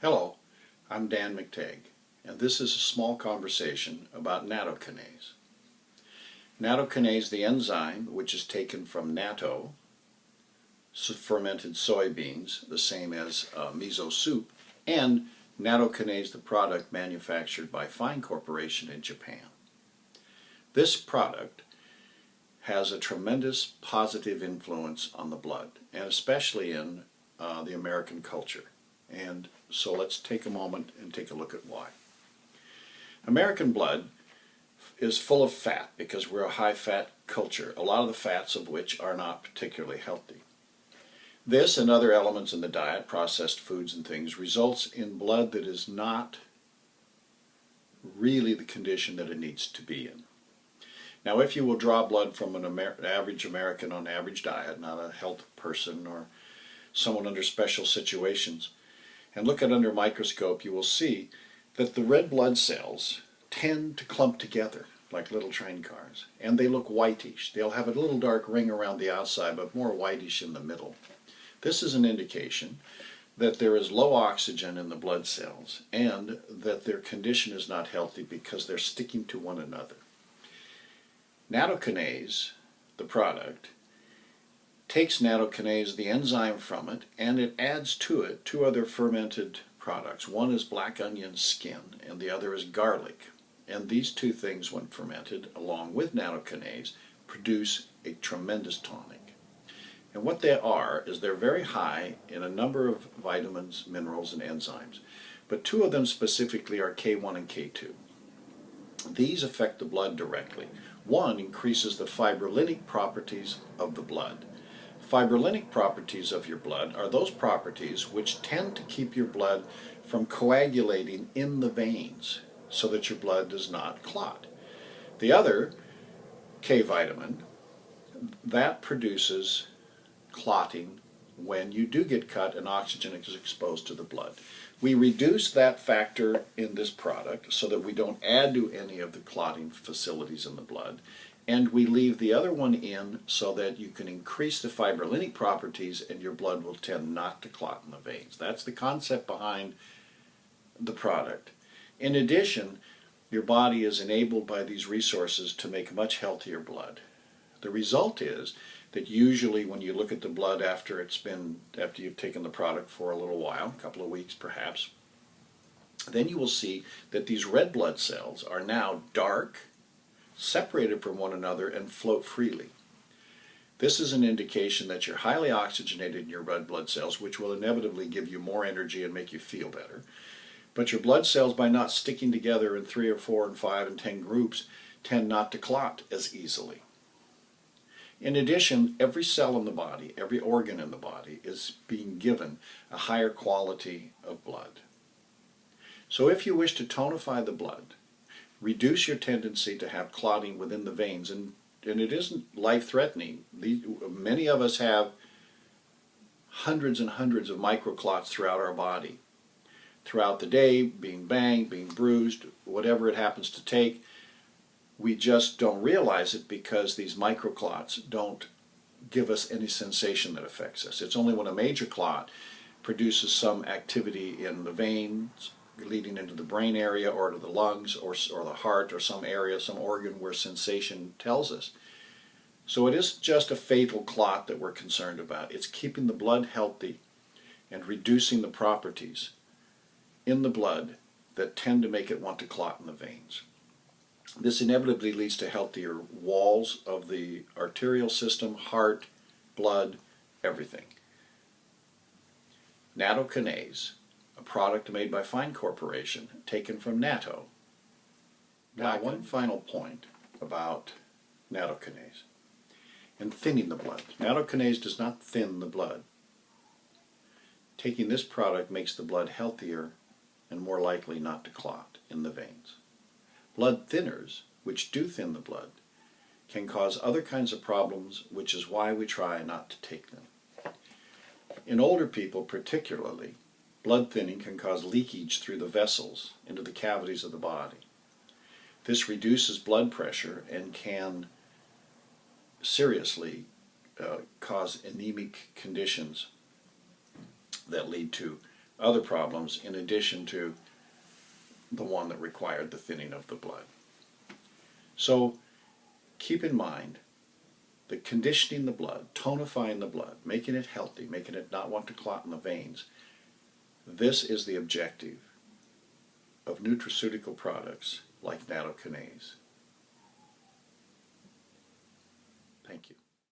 Hello, I'm Dan McTagg, and this is a small conversation about Kinase. Kinase, the enzyme, which is taken from Nato, fermented soybeans, the same as miso soup, and Kinase, the product manufactured by Fine Corporation in Japan. This product has a tremendous positive influence on the blood, and especially in the American culture. And so let's take a moment and take a look at why. American blood is full of fat because we're a high-fat culture, a lot of the fats of which are not particularly healthy. This and other elements in the diet, processed foods and things, results in blood that is not really the condition that it needs to be in. Now, if you will draw blood from an average American on average diet, not a health person or someone under special situations, and look at under a microscope, you will see that the red blood cells tend to clump together like little train cars, and they look whitish. They'll have a little dark ring around the outside, but more whitish in the middle. This is an indication that there is low oxygen in the blood cells and that their condition is not healthy because they're sticking to one another. Kinase, the product, takes Kinase, the enzyme, from it, and it adds to it two other fermented products. One is black onion skin and the other is garlic. And these two things, when fermented, along with Kinase, produce a tremendous tonic. And what they are is they're very high in a number of vitamins, minerals, and enzymes. But two of them specifically are K1 and K2. These affect the blood directly. One increases the fibrinolytic properties of the blood. Fibrinolytic properties of your blood are those properties which tend to keep your blood from coagulating in the veins so that your blood does not clot. The other, K vitamin, that produces clotting when you do get cut and oxygen is exposed to the blood. We reduce that factor in this product so that we don't add to any of the clotting facilities in the blood, and we leave the other one in so that you can increase the fibrinolytic properties and your blood will tend not to clot in the veins. That's the concept behind the product. In addition, your body is enabled by these resources to make much healthier blood. The result is that usually when you look at the blood after you've taken the product for a little while, a couple of weeks perhaps, then you will see that these red blood cells are now dark, separated from one another, and float freely. This is an indication that you're highly oxygenated in your red blood cells, which will inevitably give you more energy and make you feel better. But your blood cells, by not sticking together in 3 or 4 and 5 and 10 groups, tend not to clot as easily. In addition, every cell in the body, every organ in the body is being given a higher quality of blood. So if you wish to tonify the blood, reduce your tendency to have clotting within the veins, and it isn't life-threatening. Many of us have hundreds and hundreds of microclots throughout our body. Throughout the day, being banged, being bruised, whatever it happens to take, we just don't realize it because these microclots don't give us any sensation that affects us. It's only when a major clot produces some activity in the veins leading into the brain area or to the lungs or the heart or some area, some organ where sensation tells us. So it isn't just a fatal clot that we're concerned about. It's keeping the blood healthy and reducing the properties in the blood that tend to make it want to clot in the veins. This inevitably leads to healthier walls of the arterial system, heart, blood, everything. Kinase, a product made by Fine Corporation, taken from Nato. Now, one final point about Kinase and thinning the blood. Kinase does not thin the blood. Taking this product makes the blood healthier and more likely not to clot in the veins. Blood thinners, which do thin the blood, can cause other kinds of problems, which is why we try not to take them. In older people particularly, blood thinning can cause leakage through the vessels into the cavities of the body. This reduces blood pressure and can seriously cause anemic conditions that lead to other problems in addition to the one that required the thinning of the blood. So keep in mind that conditioning the blood, tonifying the blood, making it healthy, making it not want to clot in the veins, this is the objective of nutraceutical products like Nato Kinase.